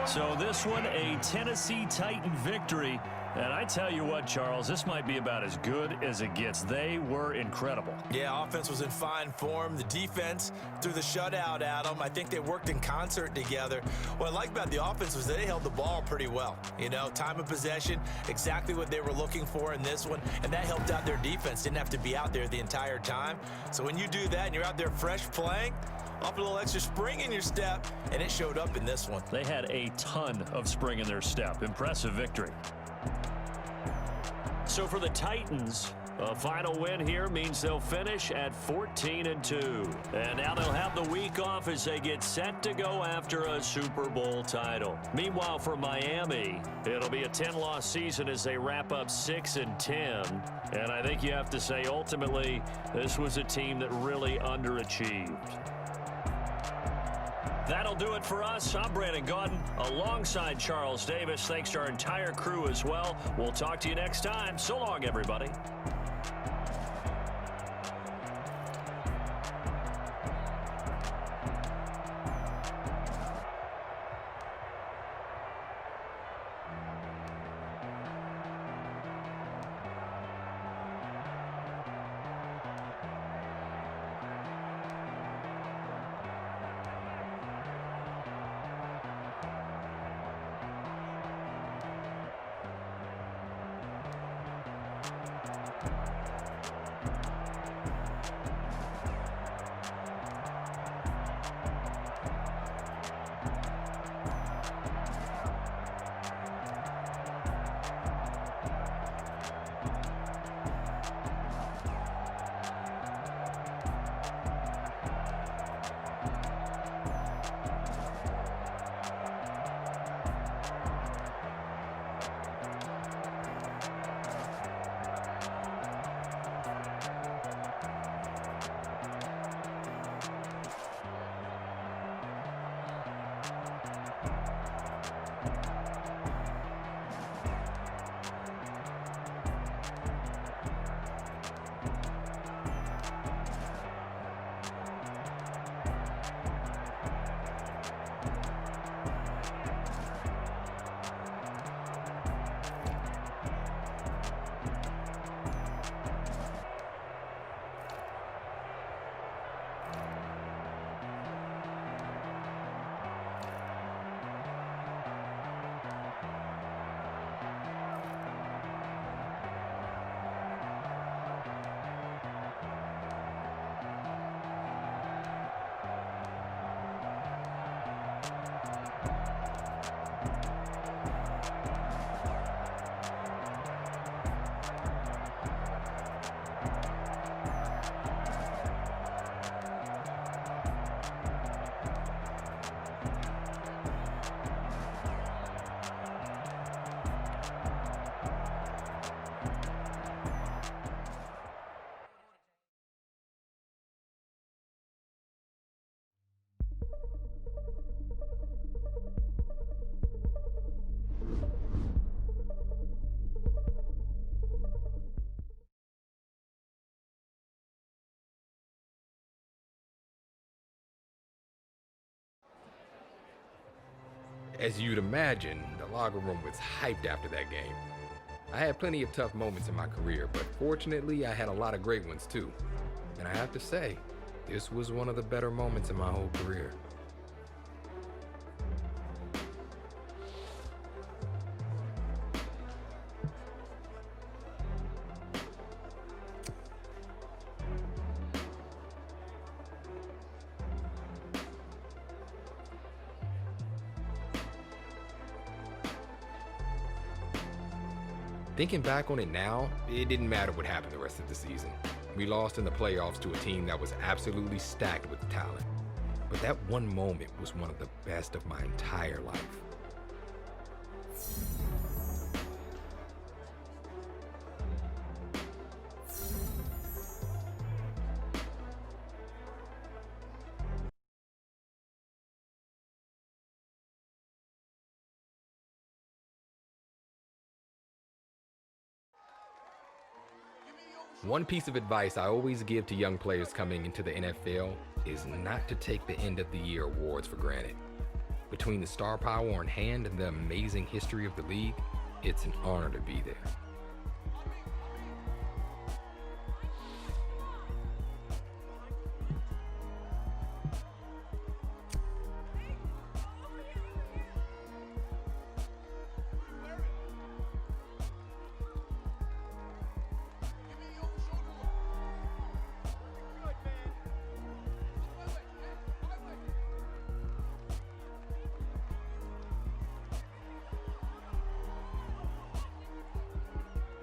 So this one, a Tennessee Titan victory. And I tell you what, Charles, this might be about as good as it gets. They were incredible. Yeah, offense was in fine form. The defense threw the shutout at them. I think they worked in concert together. What I like about the offense was they held the ball pretty well. You know, time of possession, exactly what they were looking for in this one, and that helped out their defense. Didn't have to be out there the entire time. So when you do that and you're out there fresh playing, up a little extra spring in your step, and it showed up in this one. They had a ton of spring in their step. Impressive victory. So for the Titans, a final win here means they'll finish at 14-2. And now they'll have the week off as they get set to go after a Super Bowl title. Meanwhile, for Miami, it'll be a 10-loss season as they wrap up 6-10. And I think you have to say, ultimately, this was a team that really underachieved. That'll do it for us. I'm Brandon Gaudin alongside Charles Davis. Thanks to our entire crew as well. We'll talk to you next time. So long, everybody. As you'd imagine, the locker room was hyped after that game. I had plenty of tough moments in my career, but fortunately I had a lot of great ones too. And I have to say, this was one of the better moments in my whole career. Thinking back on it now, it didn't matter what happened the rest of the season. We lost in the playoffs to a team that was absolutely stacked with talent. But that one moment was one of the best of my entire life. One piece of advice I always give to young players coming into the NFL is not to take the end of the year awards for granted. Between the star power on hand and the amazing history of the league, it's an honor to be there.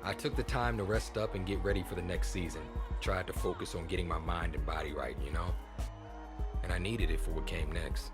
I took the time to rest up and get ready for the next season. Tried to focus on getting my mind and body right, you know? And I needed it for what came next.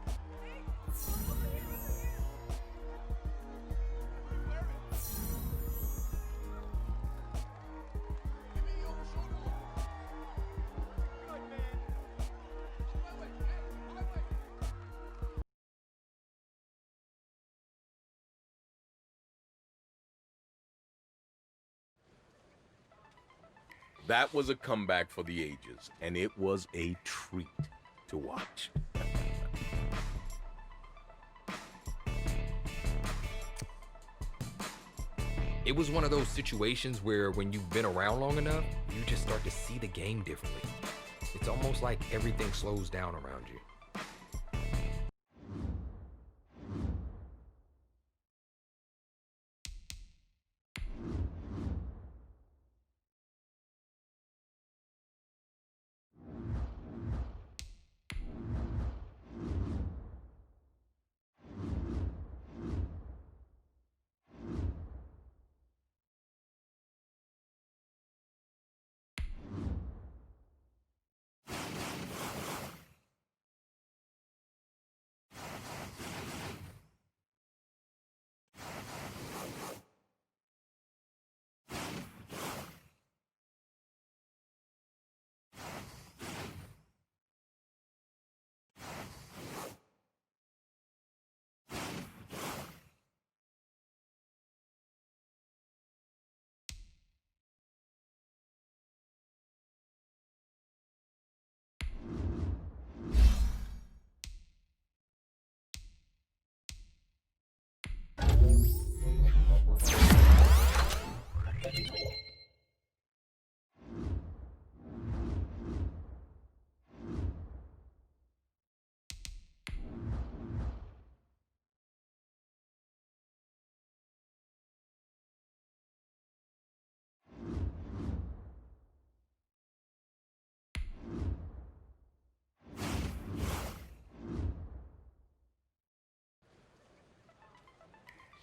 That was a comeback for the ages, and it was a treat to watch. It was one of those situations where when you've been around long enough, you just start to see the game differently. It's almost like everything slows down around you.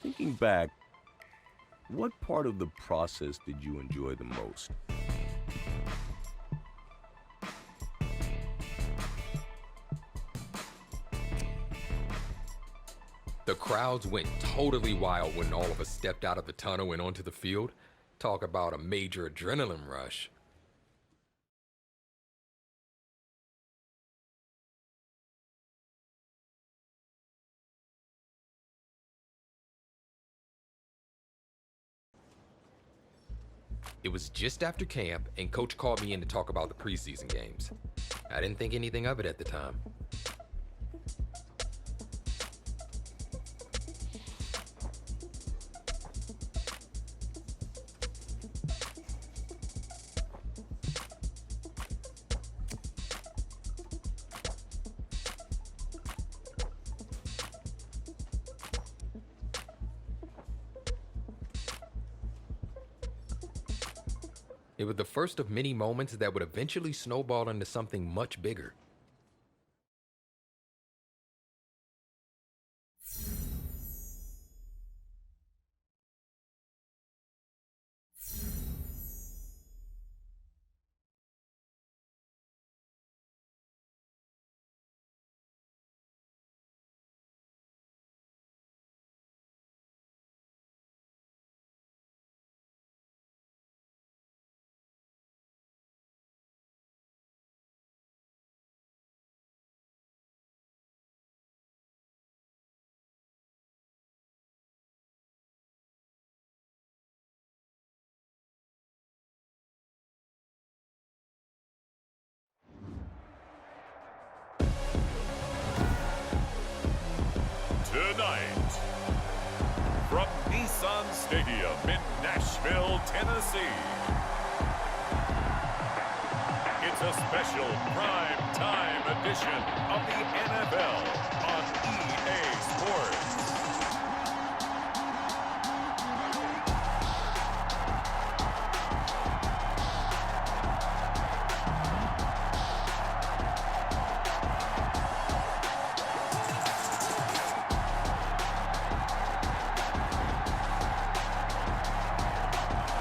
Thinking back, what part of the process did you enjoy the most? The crowds went totally wild when all of us stepped out of the tunnel and onto the field. Talk about a major adrenaline rush. It was just after camp, and Coach called me in to talk about the preseason games. I didn't think anything of it at the time. It was the first of many moments that would eventually snowball into something much bigger. tonight, from Nissan Stadium in Nashville, Tennessee, it's a special prime time edition of the NFL on EA Sports.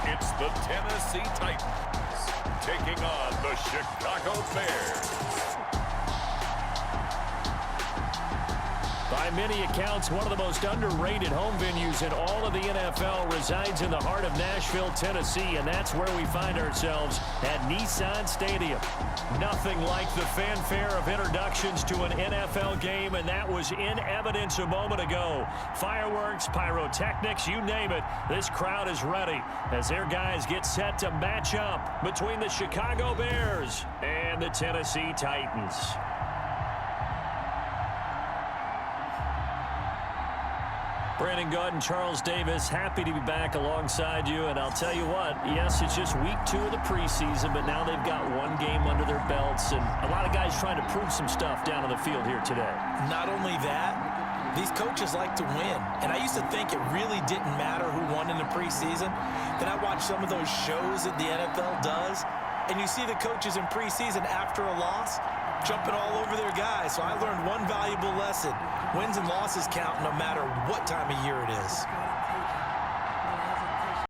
It's the Tennessee Titans taking on the Chicago Bears. By many accounts, one of the most underrated home venues in all of the NFL resides in the heart of Nashville, Tennessee, and that's where we find ourselves at Nissan Stadium. Nothing like the fanfare of introductions to an NFL game, and that was in evidence a moment ago. Fireworks, pyrotechnics, you name it, this crowd is ready as their guys get set to match up between the Chicago Bears and the Tennessee Titans. Brandon Gaud and Charles Davis, happy to be back alongside you. And I'll tell you what, yes, it's just week 2 of the preseason, but now they've got one game under their belts. And a lot of guys trying to prove some stuff down on the field here today. Not only that, these coaches like to win. And I used to think it really didn't matter who won in the preseason. Then I watched some of those shows that the NFL does, and you see the coaches in preseason after a loss jumping all over their guys. So I learned one valuable lesson. Wins and losses count no matter what time of year it is.